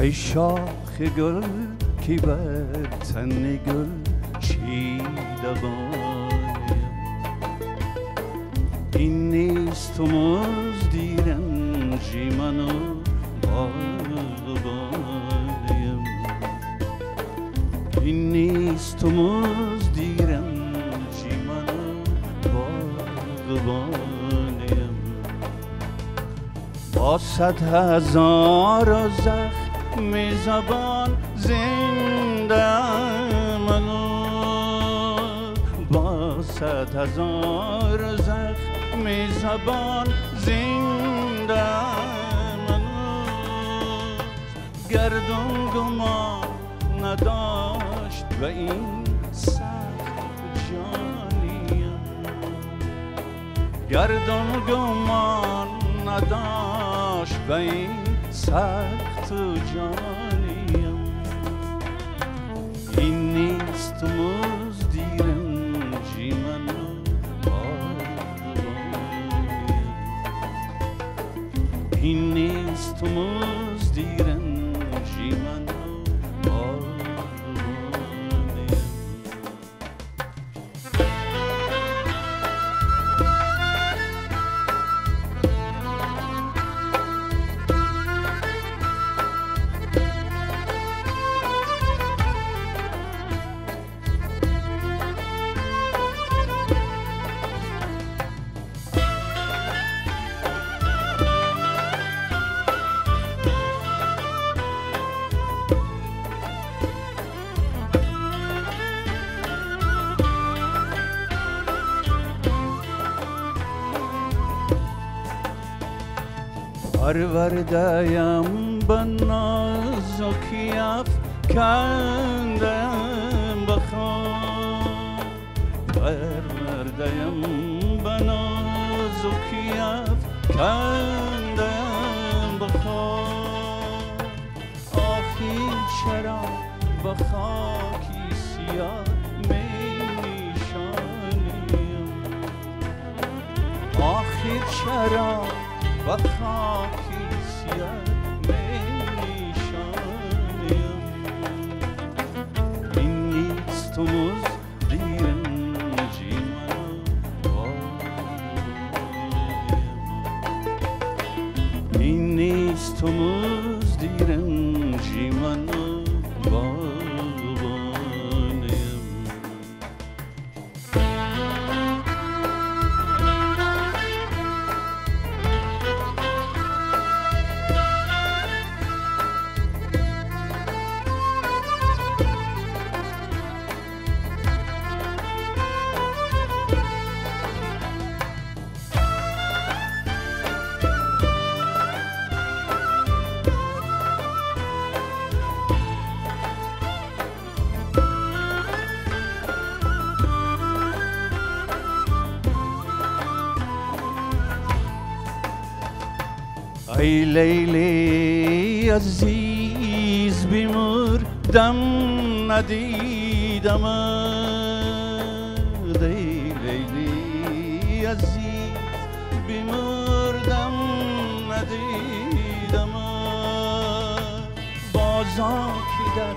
ای شاخ گل کی بر تن گل چیده بایم، این نیست و مزدی رنجی منو باغبانیم، این نیست و مزدی رنجی منو باغبانیم، با 100,000 زخم زبان زنده منو، با 100,000 زخم زبان زنده منو، گردون گمان نداشت و این سخت جانیم، گردون گمان نداشت و این سخت جانیم، این نیست مزدی رنجی منو باغبانیم، این نیست مزدی رنجی منو باغبانیم. پرورده‌ام به نازکی افکندم به خاک، پرورده‌ام به نازکی افکندم به خاک، آخی چرا به خاکی سیاه می نشانیم، آخی چرا و خاکی سیاه می نشانیم، این نیست و مزدی رنجی منو باغبانیم، این نیست و مزدی رنجی منو باغبانیم. ای لیلی عزیز بیمردم ندیدمت، ای لیلی عزیز بیمردم ندیدمت، بازا که در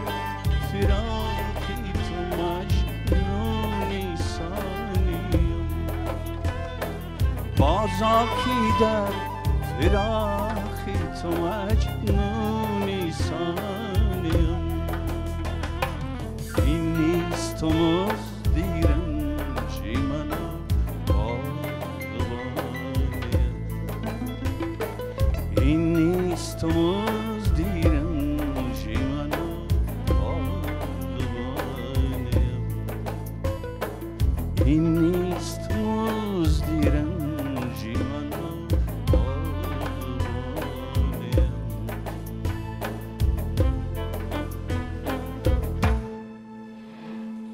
فراقی تو مجنونی سانیم، بازا که در فراخی تو مجنونی سانیم، این نیست و مزدی رنجی منو باغبانیم، این نیست و مزدی رنجی منو باغبانیم، این نیست مزدی رنجی منو.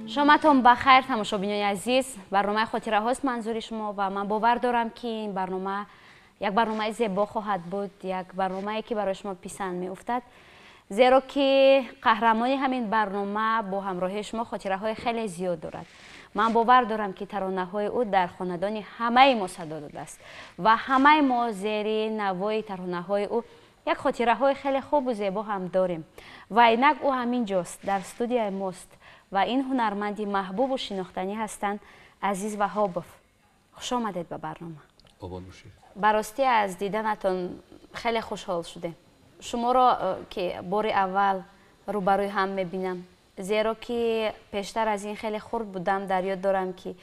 شامتون بخیر تماشابینان عزیز، برنامه خاطره هاست منظور شما و من باور دارم که این برنامه یک برنامه زیبا خواهد بود، یک برنامه‌ای که برای شما پسند می‌افتد، زیرا که قهرمانی همین برنامه با همراهی شما خاطره های خیلی زیاد دارد. من باور دارم که ترانه های او در خاندان همه ما صدا داده است و همه ما زیر نوای ترانه های او یک خاطره‌های خیلی خوب و زیبا هم داریم و اینک او همینجاست در استودیوی ماست و این هنرمندی محبوب و شناختنی هستند عزیز وهابوف. خوش آمدید به برنامه. براستی از دیدنتون خیلی خوشحال شدیم. شما را که بار اول روبروی هم میبینم، زیرا که پیشتر از این خیلی خرد بودم، در یاد دارم که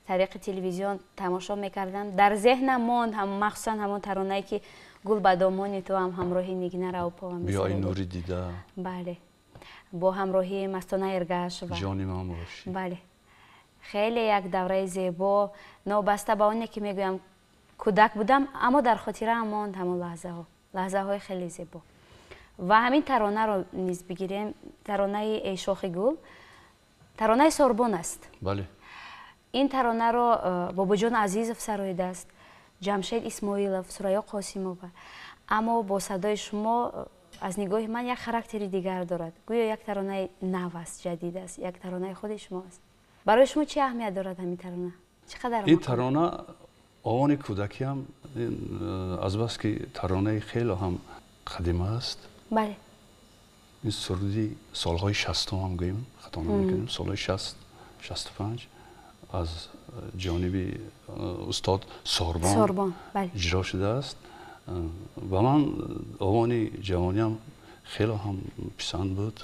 طریق تلویزیون تماشا میکردم. در ذهنم ماند هم مخصوصا همون ترانه‌ای که گل به دامان تو هم همراهی نگینه راوپا و بیای نوری دیده. بله، با همراهی مستانه ارگش و جانی من باشی. بله، خیلی یک دوره زیبا. نوبسته به اونی که میگویم کودک بودم، اما در خاطره هم ماند همون لحظه های خیلی زیبا. و همین ترانه رو نیز بگیریم، ترانه ای شاخ گل، ترانه سوربن است. بله. این ترانه رو بابا جان عزیزов سراییده است، جمشید اسماعیلов، سریا قاسیمova. اما با صدای شما از نگاه من یک خاراکتری دیگر دارد. گویا یک ترانه نو است، جدید است، یک ترانه خود شما است. برای شما چه اهمیت دارد همین ترانه؟ چقدر این ترانه آوان کودکی هم از بس که ترانه خیلی هم قدیمه است. بله. این سرودی سالهای 60 هم گوییم، خطا نمیکنیم، سالهای 60 65 از جانب استاد سوربن اجرا شده است و من آوان جوانی هم خیلی هم پسند بود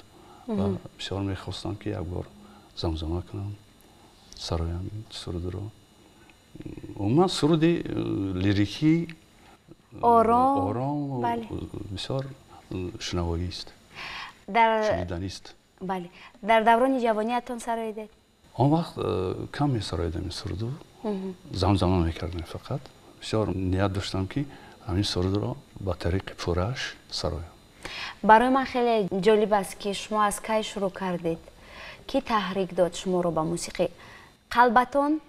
و بسیار میخواستم که یک بار زمزمه کنم سرایم سرود رو. من سرودی لیریکی آرام و بسیار شنوایی است، شنیدنی است. بله. در دوران جوانیتون سراییدید؟ آن وقت کم می سراییدم این سرودو، زمزمه میکردم. فقط بسیار نیت داشتم که همین سرود را با طریق پورش سرایم. برای من خیلی جالب است که شما از کی شروع کردید؟ کی تحریک داد شما رو به موسیقی؟ قلبتون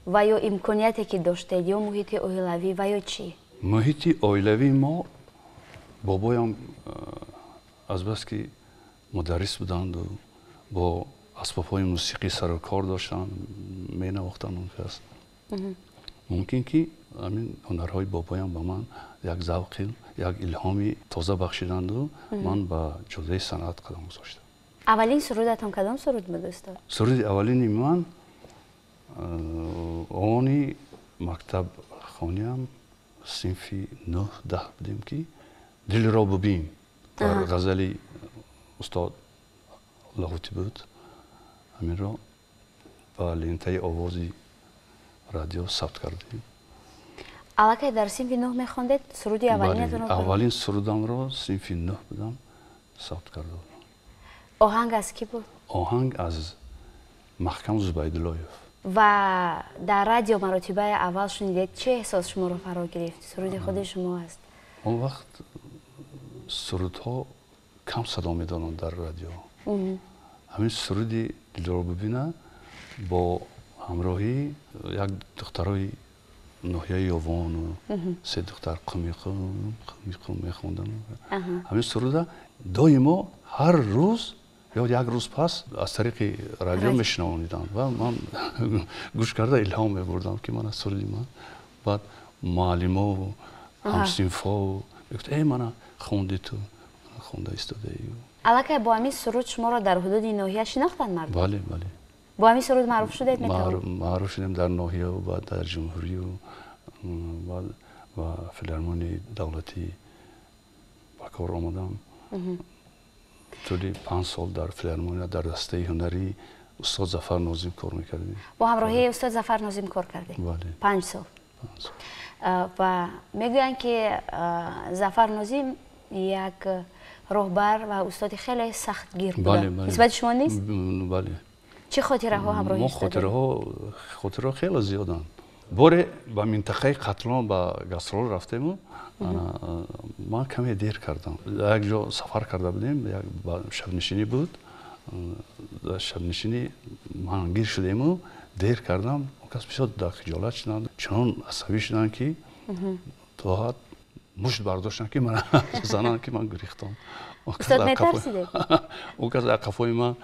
و یا امکانیتی که داشتید یا محیط اویلوی و یا چی؟ محیط اویلوی ما بابایم از بس که مدرس بودند و با اسباب‌های موسیقی سر و کار داشتن، می نواختن اون کس. ممکن که همین هنرهای بابایم به من یک ذوق، یک الهامی تازه بخشیدند و من به جلوی صنعت قدم گذاشتم. اولین سرودتون کدام سرود بود استاد؟ سرود اولین من آنی مکتب خوانیم صنفی 9-10 بودیم که دل را ببین در غزلی استاد لاهوتی بود. همین را با لنته آوازی رادیو ثبت کردیم. الکی در صنف 9 میخوندید؟ سرودی اولینتون رو؟ اولین سرودم را صنف 9 بودم ثبت کردم. آهنگ از کی بود؟ آهنگ از محکم زبیداللهیف. و در رادیو مراتبه اول شنیدید، چه احساس شما رو فرا گرفت؟ سرود خود شما است. اون وقت سرودها کم صدا میدادند در رادیو. همین سرودی دل را ببینه با همراهی یک دخترای ناحیه یاوان و 3 دختر قمی میخوندن. همین سرود دائما هر روز یا یک روز پس از طریق رادیو میشنوانیدم و من گوش کرده الهام میبردم که من از سرودی من بعد معلما و همصنفا و گفت ای من خوندی تو خونده ایستاده ای. الکی با همین سرود شما را در حدود ناحیه شناختن مردم؟ بله بله. با همین سرود معروف شدید؟ معروف شدیم در ناحیه و بعد در جمهوری و فیلارمونی دولتی با کار آمدم. طولی 5 سال در فیلارمونی در دسته هنری استاد ظفر ناظم کار میکردیم. با همراهی استاد ظفر ناظم کار کردید؟ بله. 5 سال. و میگویند که ظفر ناظم یک راهبر و استاد خیلی سختگیر بوده. بله بله. نسبت شما نیست؟ بله. چه خاطره ها همراهی دارید؟ خاطره خیلی زیادن. باره با منطقه قتلان با گاسترول رفتیم. من کمی دیر کردم. یک جا سفر کرده بودیم، یک شب نشینی بود. شب نشینی من گیر شدیم و دیر کردم. اون کس بسیار در خجالت شدن، چنان عصبی شدن که تا مشت برداشتن که من زنان که من گریختم. استاد نترسیدید؟ اون کس در قفای من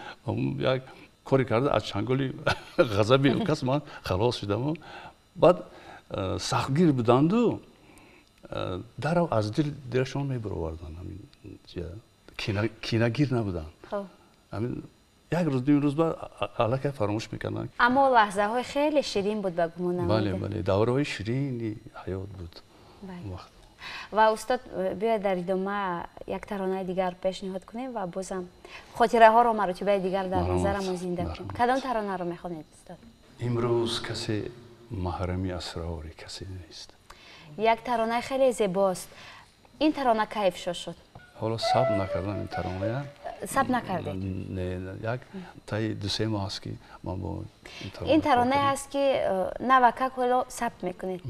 یک کاری کرده از چنگالی غضبی اون کس من خلاص شدم. بعد سختگیر بودند و дарав аз дилашон мебароварданд ҳамин кинагир набуданд ҳамин як рӯз дум рӯз ба аллакай фаромӯш мекарданд аммо лаҳзаҳои хеле ширин буд ба гумон бале давраҳои ширини ҳаёт буд вақт ва устод биёед дар идома як таронаи дигар пешниҳод кунем ва бозам хотираҳоро маротибаи дигар дар назарамон зинда кунем кадом таронаро мехонед устод имрӯз касе маҳрами асрори касе нест як таронаи хеле зебост ин тарона ки ифшо шуд ҳоло сабт накардам ин тароная сабт накардед як таи ду-се моҳ аст ки ман бо ин таронае ҳаст ки навакак ҳоло сабт мекунед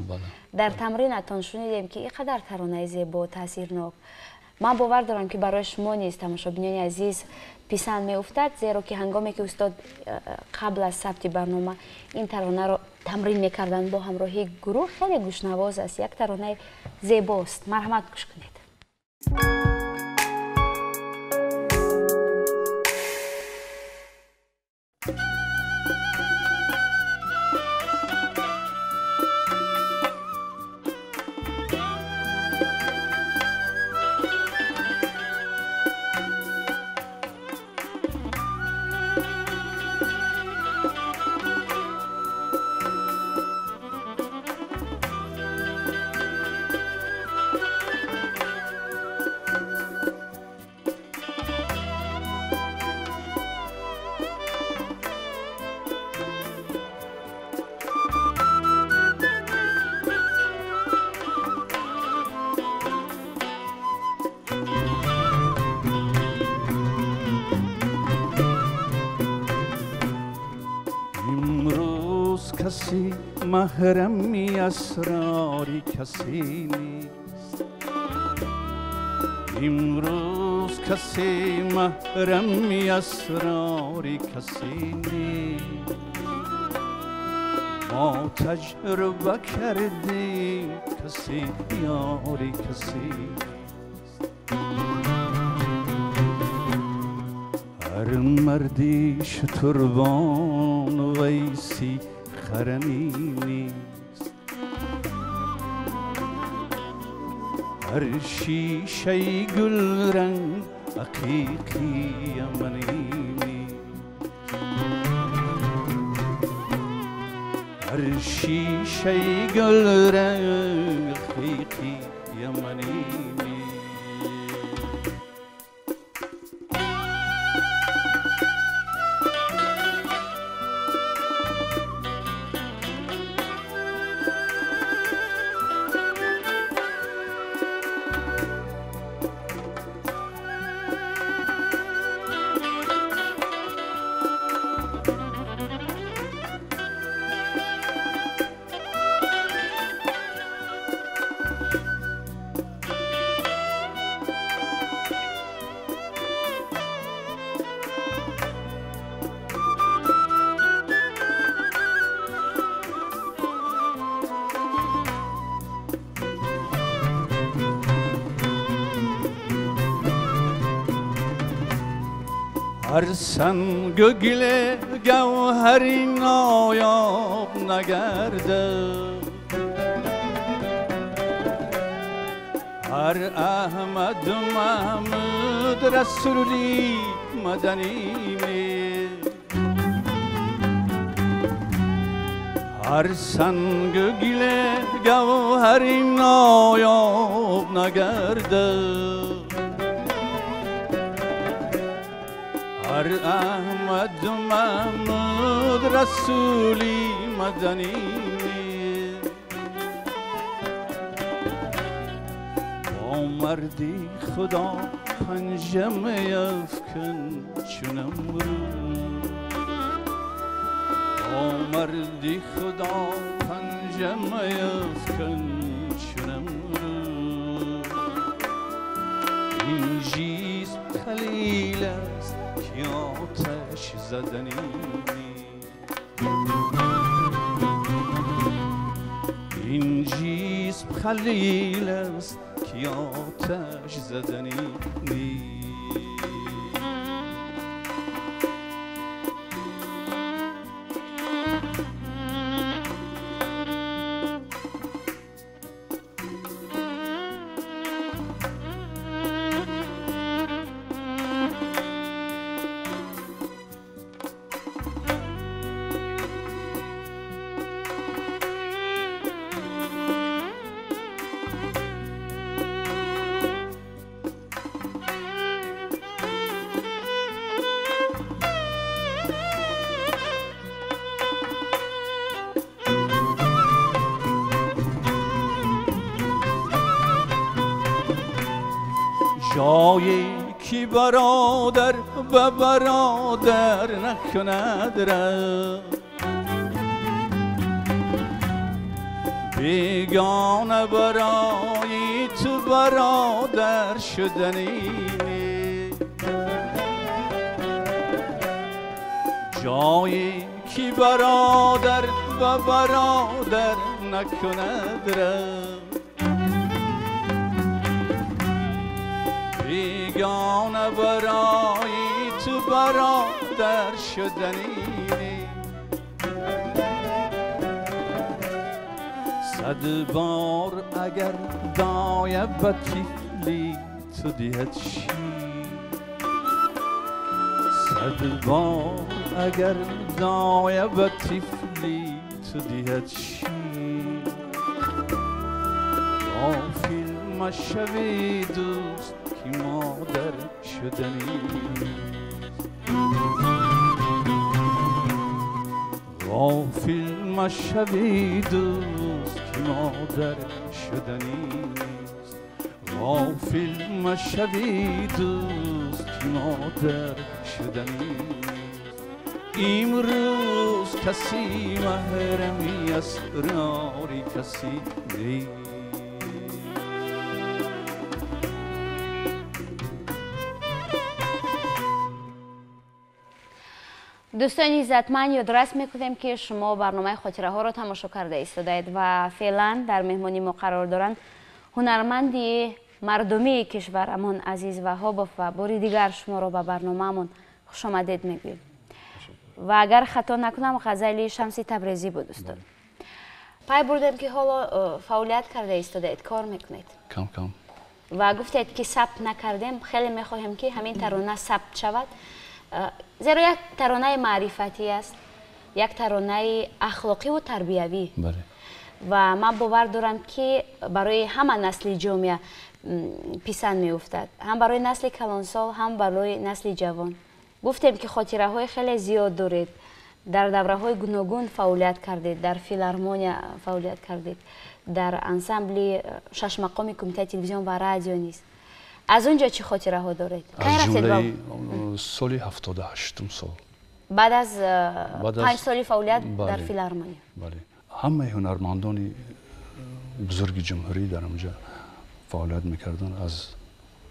дар тамринатон шунидем ки ин қадар таронаи зебо таъсирнок ман бовар дорам ки барои шумо низ тамошобинони азиз писанд меуфтад зеро ки ҳангоме ки устод қабл аз сабти барнома ин таронаро тамрин мекарданд бо ҳамроҳии гурӯҳ хеле гӯшнавоз аст як таронаи зебост марҳамат гӯш кунед کسی محرمی اسراری کسی نیست امروز کسی محرمی اسراری کسی نیست ما تجربه کردیم کسی یاری کسی هر مردی شتربان ویسی خرمی نیست هر شیشه گل رنگ حقیقی یمنی نیست هر شیشه گل رنگ حقیقی یمنی هر سنگ و گل گوهری نایاب نگرده هر احمد و محمود رسولی مدنی می هر سنگ و گل گوهری نایاب نگرده هر احمد و محمود رسولی مدنی با مردی خدا پنجم افکن چونم رو با مردی خدا پنجم افکن چونم رو این جیز خلیل است که آتش زدنی این جسم خلیل است که آتش زدنی جایی که برادر به برادر نکند را بیگانه برای تو برادر شدنی جایی که برادر به برادر نکند را بیگانه برای تو برادر شدنی صد بار اگر دایه به تیفلی تو دیت شی صد بار اگر دایه به تیفلی تو دیت شی غافل مشوی دوست که مادر شدنی غافل مشوی دوست که مادر شدنی غافل مشوی دوست که مادر شدنی امروز کسی محرمی اسراری کسی نیست دوستان عزتمند یادداشت میکنیم که شما برنامه خاطره ها را تماشا کرده ایستادید و فعلا در مهمانی ما قرار دارند هنرمندی مردمی کشورمان عزیز وهابوف و باری دیگر شما را به برنامه‌مون خوش آمدید میگویم و اگر خطا نکنم غزل شمسی تبریزی بود استاد. پای بردیم که حالا فعالیت کرده ایستادید کار میکنید کم کم و گفتید که ثبت نکردیم خیلی میخواهیم که همین ترانه ثبت شود زیرا یک ترانه معرفتی است یک ترانه اخلاقی و تربیوی بله و من باور دارم که برای همه نسل جامعه پیسند میافتد هم برای نسل کلانسال هم برای نسل جوان گفتیم که خاطره های خیلی زیاد دارید در دوره های گوناگون فعالیت کردید در فیلارمونیا فعالیت کردید در انسامبل شش مقامی کمیته تلویزیون و رادیو نیست از اونجا چی خاطره ها دارید؟ از جمله سال 78 سال بعد از 5 سالی فعالیت در فیلارمونیا بله همه هنرمندان بزرگ جمهوری در اونجا فعالیت میکردن از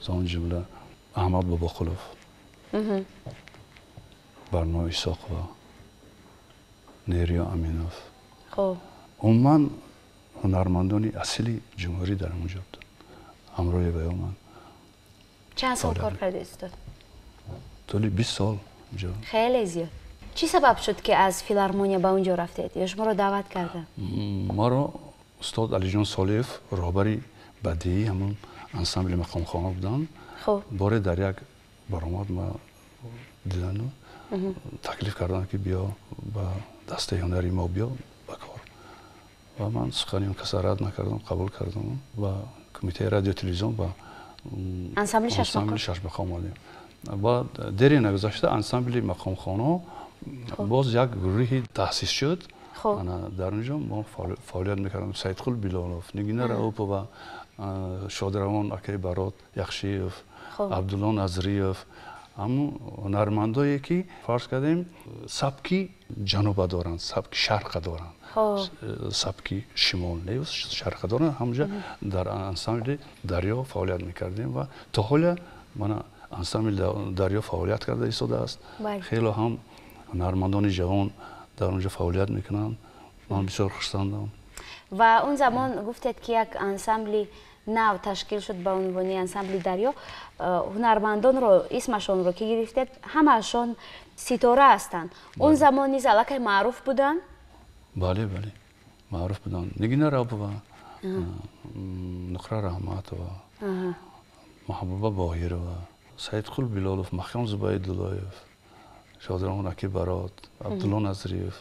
آن جمله احمد باباخلوف برنامه ایساق و نیریا امینوف خب عموما هنرمندان اصلی جمهوری در اونجا بودن همراه بیامن چند سال کار کرده استاد؟ طولی 20 سال اونجا خیلی زیاد چی سبب شد که از فیلارمونیا به اونجا رفتید یا شما رو دعوت کردن؟ ما رو استاد علی جان صالح رهبری بدیعی همون انسامبل مقام خانه بودن خب باره در یک برآمد ما دیدن و تکلیف کردن که بیا با دسته هنری ما بیا بکار و من سخنی کسی رد نکردم قبول کردم و کمیته رادیو تلویزیون با انسامبل شش مقام آمدیم و دری نگذشته انسامبل مقام خانه باز یک گروهی تأسیس شد در اونجا ما فعالیت میکردم سید خل بیلانوف نگینه راوپ و شادروان اکی برات یخشیف عبدالله نظریف همون هنرمندایی که فرض کردیم سبکی جنوب دارن سبکی شرق دارن سبکی شمال نیست شرق دارن همونجا در انسامبل دریا فعالیت میکردیم و تا حالا من انسامبل دریا فعالیت کرده ایستاده است خیلی هم هنرمندان جوان در اونجا فعالیت میکنن من بسیار خوشحالم و اون زمان گفتید که یک انسامبل نو تشکیل شد به عنوان انسامبل دریا هنرمندان رو اسمشون رو که گرفتید همه‌شون ستاره هستند اون زمان نیز علاقه معروف بودن بله بله معروف بودن نگینه راوپ و نقره رحمت و محبوبه باهیر و سید خل بیلالوف مخیم زباید دلایف شادروان اکی برات عبدالله نظریف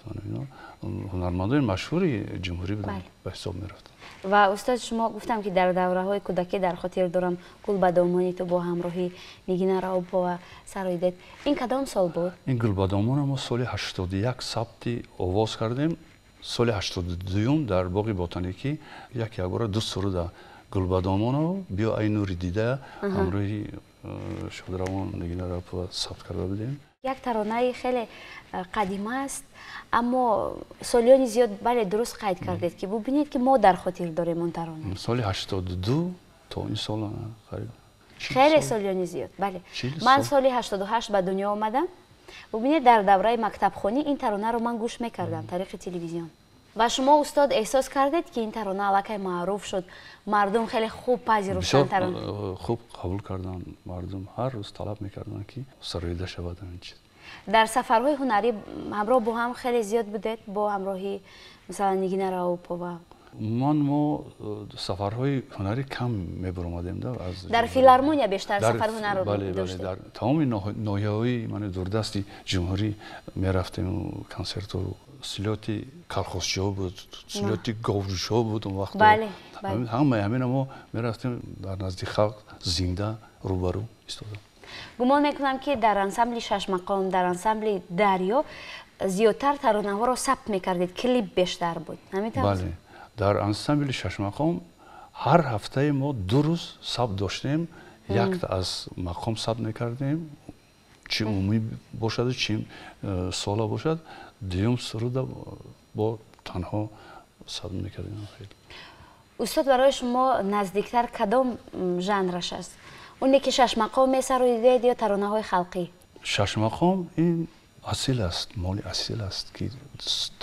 هنرمندان مشهوری جمهوری بودن به حساب میرفتن و استاد شما گفتم که در دوره های کودکی در خاطر دارم گل بدامانی تو با همراهی نگینه راوپ و سرایدید این کدام سال بود؟ این گل بدامان ما سال 81 ثبتی آواز کردیم سال 82 در باغ بوتانیکی یک بار دو سرود گلبادامانو بیا ای نوری دیده همراهی شادروان نگینه را ثبت کرده بودیم. یک ترانه خیلی قدیمی است اما سالیان زیاد بله درست قید کردید که ببینید که ما در خاطر داریم اون ترانه. سال 82 تا این سال قریب خیلی سالیان زیاد بله. من سال 88 به دنیا آمدم. ببینید در دوره مکتب خانی این ترانه رو من گوش میکردم طریق تلویزیون. و شما استاد احساس کردید که این ترانه الکی معروف شد، مردم خیلی خوب پذیرفتن ترانه؟ خوب قبول کردن مردم، هر روز طلب میکردن که سرایده شود این چیز. در سفرهای هنری همراه با هم خیلی زیاد بودید با همراهی مثلا نگینه راوپова؟ ما سفرهای هنری کم میبرامدیم در فیلارمونیا بیشتر سفر هنر رو بله در تمام ناحیه‌های من دوردستی جمهوری میرفتیم کنسرت و سیلاتی کالخوزشو بود، سیلاتی گاوجوشو بود اون وقت. بله همین ما میرفتیم در نزدیک خلق زنده روبرو ایستادم. گمان میکنم که در انسمبل شش مقام، در انسمبل دریا زیادتر ترانه ها رو ثبت میکردید، کلیپ بیشتر بود، همینطور؟ بله در انسمبل شش مقام هر هفته ما 2 روز ثبت داشتیم. یک از مقام ثبت میکردیم چی عمومی باشد چی سالا باشد، دیوم سرود با تنها ثبت میکردیم. استاد برای شما نزدیکتر کدام ژانرش است؟ اونی که شش مقام میسرایید یا ترانه های خلقی؟ شش مقام این اصیل است، مالی اصیل است که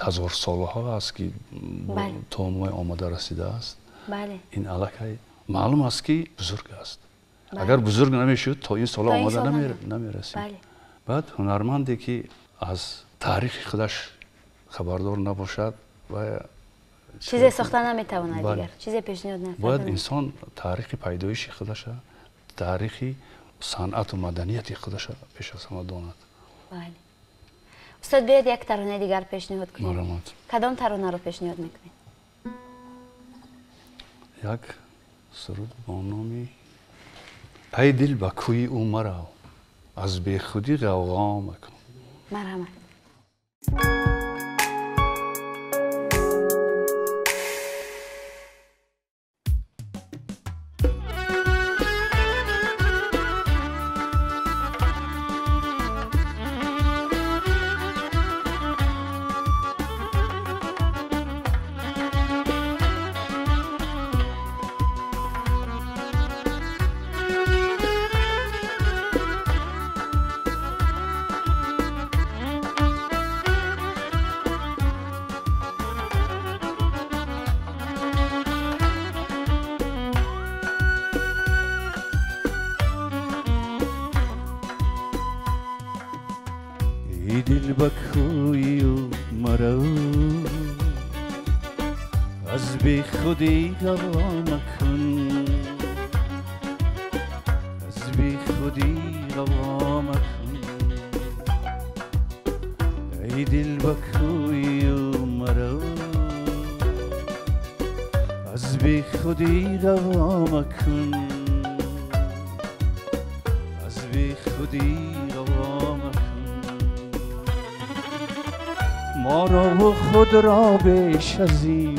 1000 سالها است که تا ما آمده رسیده است. بله. این علاقه معلوم است که بزرگ است. اگر بزرگ نمیشد تا این سال آمده نمیرسید. بله. بعد هنرمندی که از تاریخ خودش خبردار نباشد و چیزی ساخته نمیتواند دیگر، چیزی پیشنهاد نکنه. باید انسان تاریخ پیدایش خودش، تاریخ صنعت و مدنیت خودش پیش از همه داند. بله. استاد بیاید یک ترانه دیگر پیشنهاد کنید. مرحمت. کدام ترانه رو پیشنهاد میکنید؟ یک سرود با نام ای دل به کوی او مرو، از بیخودی غوغا مکن. مرحمت. ای دل به کوی مرو، از بی خودی غوا مکن، از بی خودی غوا مکن. ای دل به کوی مرو، از بی خودی غوا مکن، از بی خودی غوا مکن. ما را و خود را بیش از این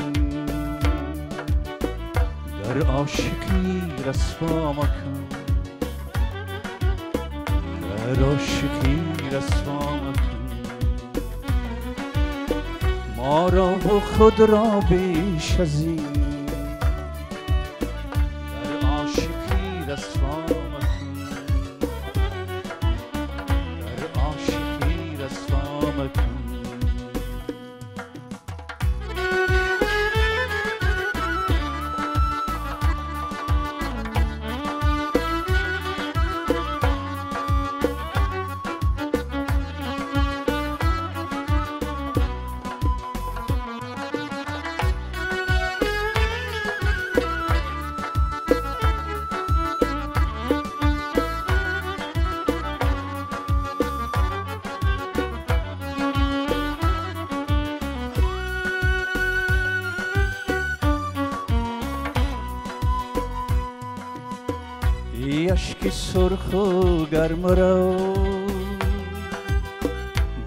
در عاشقی رسوا مکن، در عاشقی رسوا مکن. ما را و خود را بیش از این در عاشقی رسوا مکن، در عاشقی رسوا مکن. ای اشک سرخ و گرم رو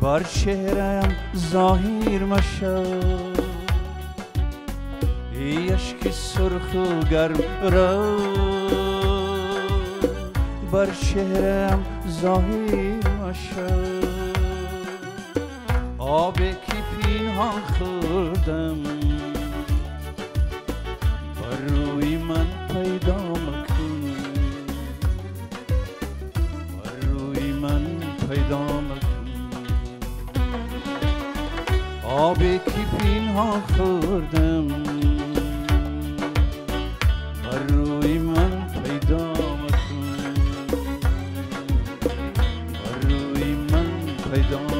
بر چهره‌ام ظاهر مشو، ای اشک سرخ و گرم را بر چهرم ظاهر مشو. آب که پنهان خوردم بر روی من پیدا مکن، بر روی من پیدا مکن. آب که پنهان خوردم بر روی من پیدا مکن، بر روی من پیدا مکن.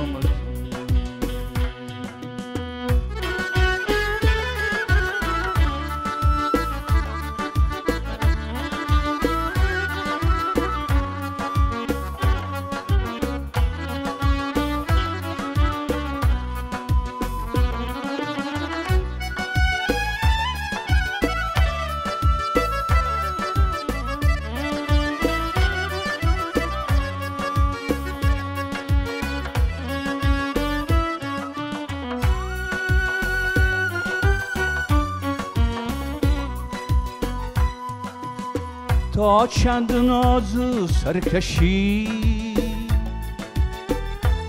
تا چند ناز و سرکشی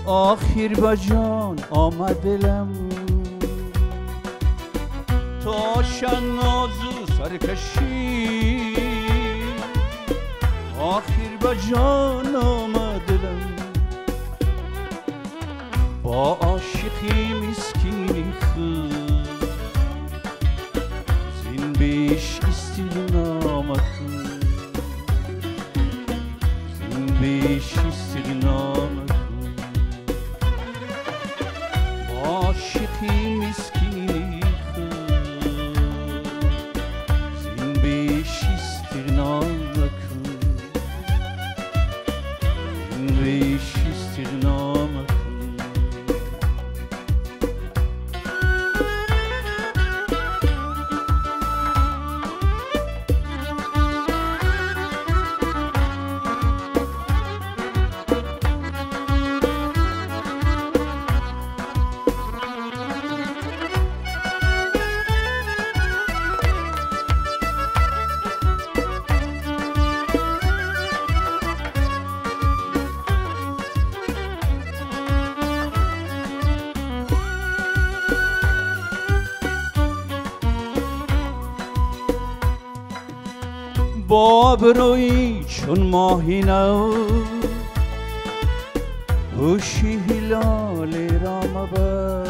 آخر به جان آمد دلم. تا چند ناز و سرکشی آخر به جان آمد دلم. با عاشقی مسکینی خود زین بیش استغنا مکن، بیش استغنا مکن. با عاشقی مسکینی خود زین بیش استغنا مکن، زین بیش استغنا مکن. با ابرویی چون ماهی نو هوشی هلال را مبر.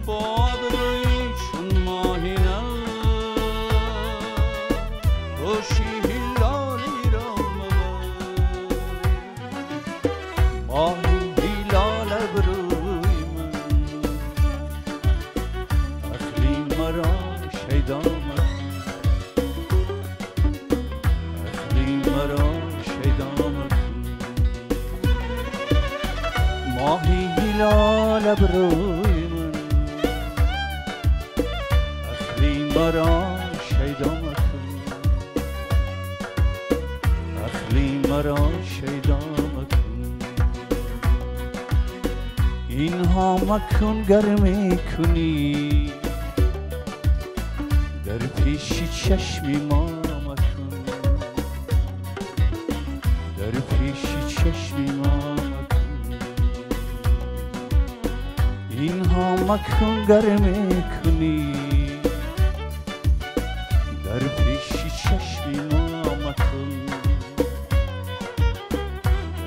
با ابرویی چون ماهی نو هوشی هلال را مبر. ماهی هلال ابروی من اخلی مرا شیدا مکن، مرا شیدا مکن. ماهی هلال ابروی من اخلی مرا شیدا مکن، اخلی مرا شیدا مکن. اینها مکن گر میکنی در پیش چشمی ما، در پیش چشمی ما مکن. اینها مکن گر میکنی در پیش چشمی ما مکن،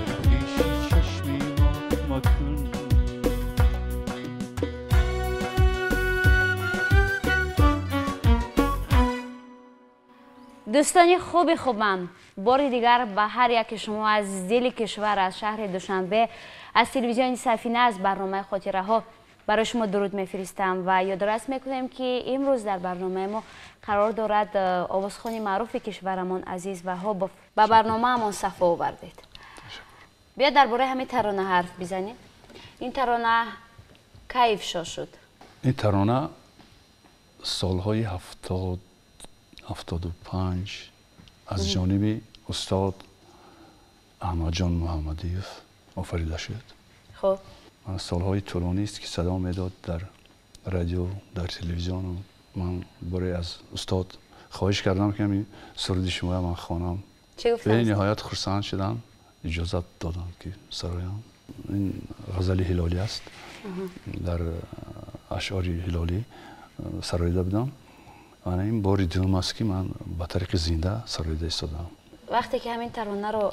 در پیش چشمی ما مکن. دوستان خوبم، بار دیگر به هر یک شما از دل کشور، از شهر دوشنبه، از تلویزیون سفینه، از برنامه خاطره ها برای شما درود میفرستم و یادآوری میکنم که امروز در برنامه ما قرار دارد آوازخوان معروف کشورمان عزیز و ها به برنامه همان صفا آوردید. بیا درباره همین ترانه حرف بزنیم. این ترانه کی افشا شد؟ این ترانه سالهای 75 از جانب استاد احمد جان محمدیف آفریده شد. خب سالهای طولانی است که صدا میداد در رادیو در تلویزیون من برای از استاد خواهش کردم که همین سرود شما من خوانم. چی گفتن؟ به نهایت خرسند شدم، اجازه دادن که سرایم. این غزل هلالی است، در اشعار هلالی سرایده بودم. و این بار دوم است که من به طریق زنده سرایده ایستادم. وقتی که همین ترانه رو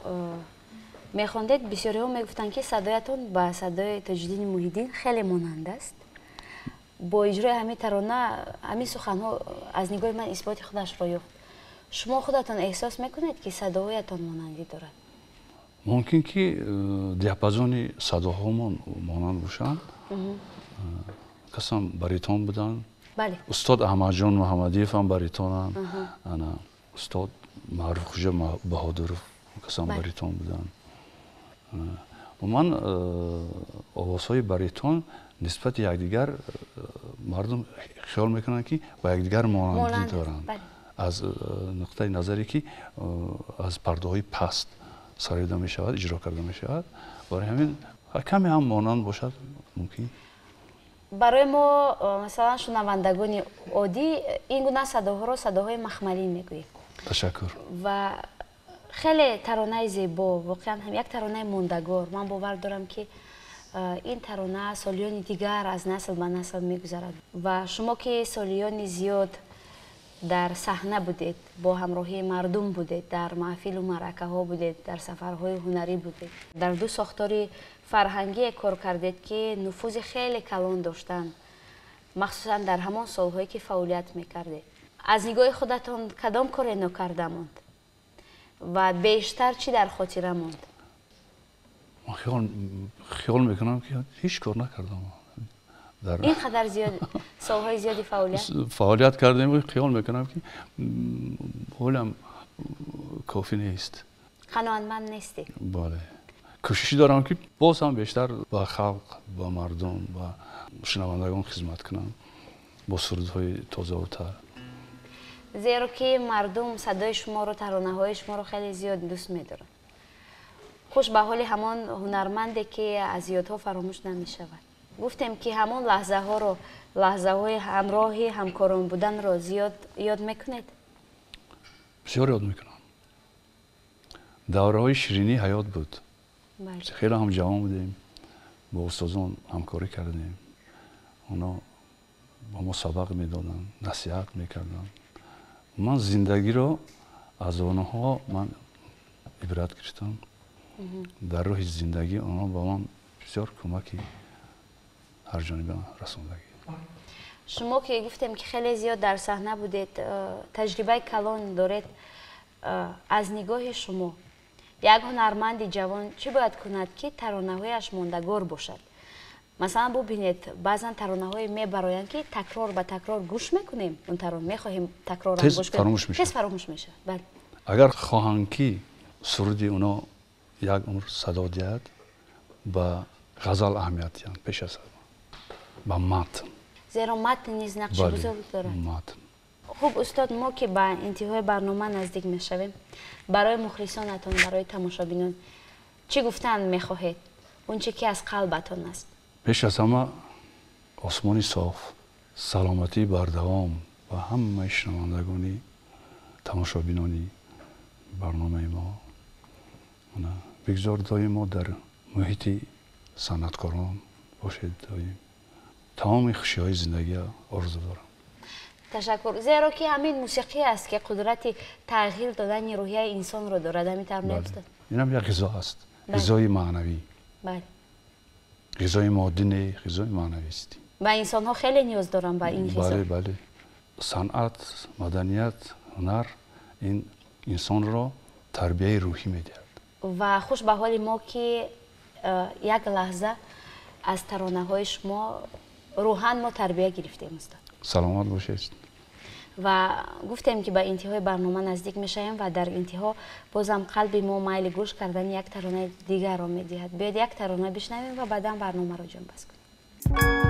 میخوندید بسیاری ها میگفتن که صدایتون با صدای تاج‌الدین محی‌الدین خیلی مانند است. با اجرای همین ترانه همین سخن‌ها از نگاه من اثبات خودش را یافت. شما خودتان احساس میکنید که صدایتان مانندی دارد؟ ممکن که دیاپازون صداهامون مانند باشند. قسم باریتون بودن. بله. استاد احمد جان محمدیف هم باریتونن. انا استاد معروف خوجا بهادرов قسم باریتون بودن. و من آوازهای باریتون نسبت یکدیگر مردم خیال میکنن که با یکدیگر مانندی دارند. از نقطه نظری که از پرده های پست سرایده می شود، اجرا کرده می شود. برای همین کمی هم مانند باشد ممکن. برای ما مثلا شنوندگان عادی این گونه صداها رو صداهای مخملی میگوییم. تشکر. و خیلی ترانه زیبا، واقعا هم یک ترانه موندگار. من باور دارم که این ترانه سالیان دیگر از نسل به نسل میگذرد و شما که سالیان زیاد در صحنه بودید، با همراهی مردم بودید، در محفل و معرکه ها بودید، در سفرهای هنری بودید، در دو ساختار فرهنگی کار کردید که نفوذ خیلی کلان داشتند، مخصوصا در همان سالهایی که فعالیت میکردید. از نگاه خودتان کدام کار نکرده ماند و بیشتر چی در خاطره ماند؟ من خیال میکنم که هیچ کار نکردم. اینقدر زیاد سالهای زیادی فعالیت کردیم و خیال میکنم که حالم کافی نیست. قناعتمند نیستی؟ بله. کوشش دارم که باز هم بیشتر با خلق، با مردم و شنوندگان خدمت کنم با سرودهای تازه و تر. زیرا که مردم صدای شما رو، ترانه های شما رو خیلی زیاد دوست می‌دارن. خوش به حال همان هنرمندی که از یادها فراموش نمی‌شود. گفتیم که همون لحظه ها رو، لحظه های همراهی همکاران بودن رو زیاد یاد میکنید؟ بسیار یاد میکنم. دوره های شیرینی حیات بود. خیلی هم جوان بودیم، با استادان همکاری کردیم. اونا با ما سبق میدادن، نصیحت میکردن. من زندگی رو از آنها من عبرت گرفتم. در راه زندگی آنها با من بسیار کمکی هر جانبه رسوندگی. شما که گفتیم که خیلی زیاد در صحنه بودید، تجربه کلان دارید، از نگاه شما یک هنرمند جوان چی باید کند که ترانه‌هایش ماندگار باشد؟ مثلا ببینید بعضا ترانه‌های میبرایند که تکرار به تکرار گوش میکنیم، اون ترانه میخواهیم تکرار هم گوش کنیم، تیز فراموش میشه. بله. اگر خواهند که سرودی اونا یک عمر صدا دهد، با غزل اهمیت دهند پیش از با متن. زیرا متن نیز نقش بزرگ دارد. متن. خب استاد، ما که به انتهای برنامه نزدیک میشویم، برای مخلصانتون، برای تماشابینان چی گفتن میخواهید؟ اون چی که از قلبتون است؟ پیش از همه آسمانی صاف، سلامتی بردوام و همه شنوندگانی تماشابینانی برنامه ما. بگذار دایم ما در محیط صنعتکاران باشید. دایم تمام خوشی‌های زندگی آرزو دارم. تشکر. زیرا که همین موسیقی است که قدرت تغییر دادن روحیه انسان رو دارد. همینطور نیست؟ این هم یک غذا است. غذای معنوی. بله. غذای مادی نه، غذای معنوی است. و انسان ها خیلی نیاز دارن به این غذا. بله بله. صنعت، مدنیت، هنر این انسان را تربیت روحی میدهد. و خوش به حال ما که یک لحظه از ترانه های شما روحاً ما تربیت گرفتیم استاد. سلامت باشید. و گفتیم که به انتهای برنامه نزدیک میشیم و در انتها بازم قلب ما میل گوش کردن یک ترانه دیگر را میدهد. بیاید یک ترانه بشنویم و بعدا برنامه را جنبش کنیم.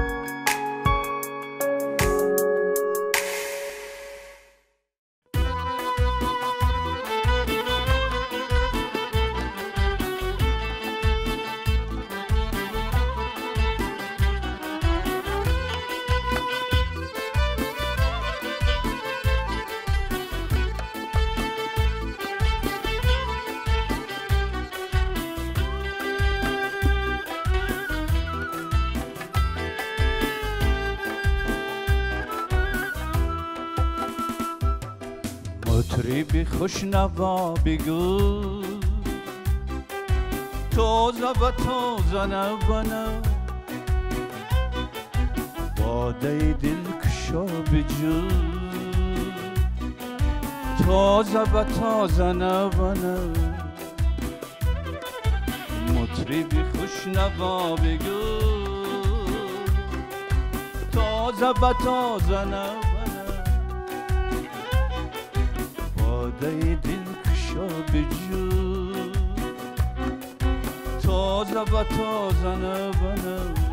مطربی خوشنوا بگو تازه و تازه نوانه باده دلکشا بجو تازه و تازه نوانه مطربی خوشنوا بگو تازه و تازه نوانه باده دلکشا بجو تازه و تازه نوانه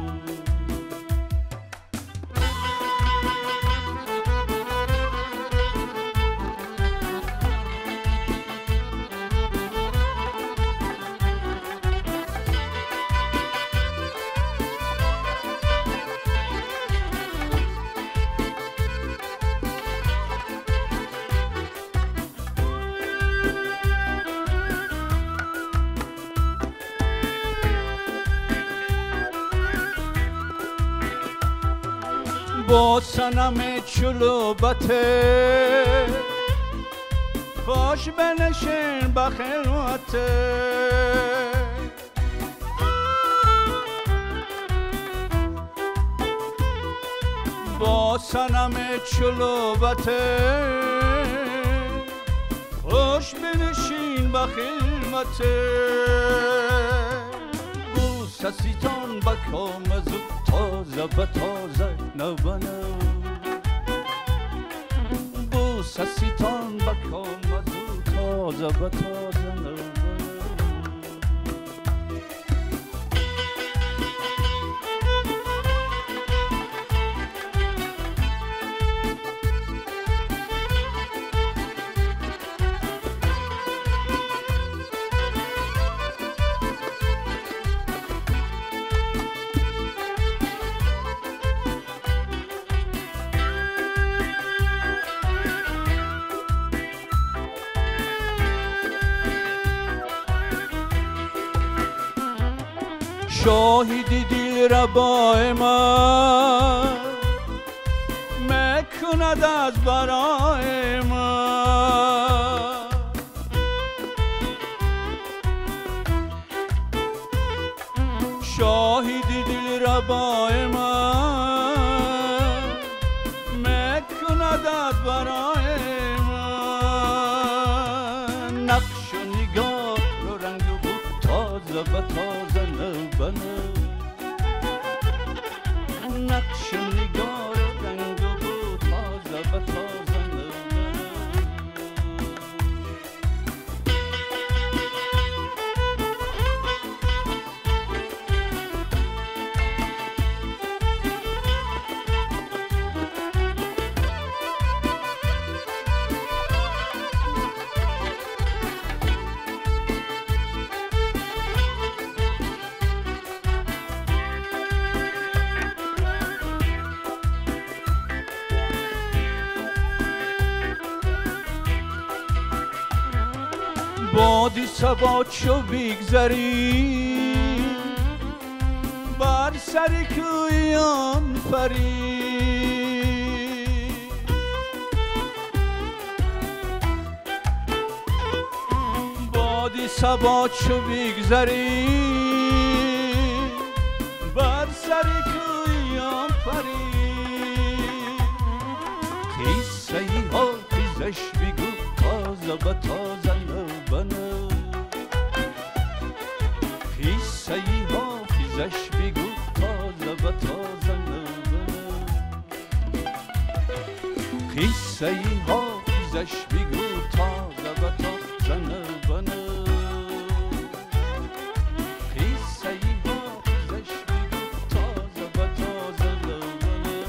با صنم چلوبته خوش بنشین بخلوته با صنم چلوبته خوش بنشین بخلوته بوسه سیتان بکامزو تازه و تازه نوانه بوسه سیتان بکامزو تازه و تازه نوانه شاهدی دل ربای من میکند از برای من شاهدی دل ربای من میکند از برای من نقش و نگاه رو رنگ و بود تازه و تازه نقش نگار رنگ و بود تازه و تازه بادی صبا چو بگذری بر سر کویان پری بادی صبا چو بگذری بر سر کویان پری قصه ای حافظش بگو تازه و تازه نوانه قصه ای حافظش بگو تازه و تازه نوانه قصه ای حافظش بگو تازه و تازه نوانه قصه ای حافظش بگو تازه و تازه نوانه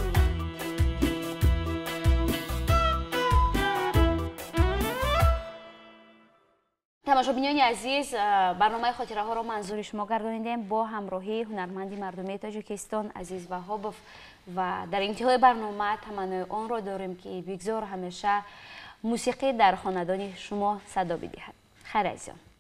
تماشاچیان عزیز، برنامه خاطره ها را منظور شما گردانیدیم با همراهی هنرمند مردمی تاجیکستان عزیز وهابوف و در انتهای برنامه تمنای آن را داریم که بگذار همیشه موسیقی در خاندان شما صدا بدهد. خیر عزیزان.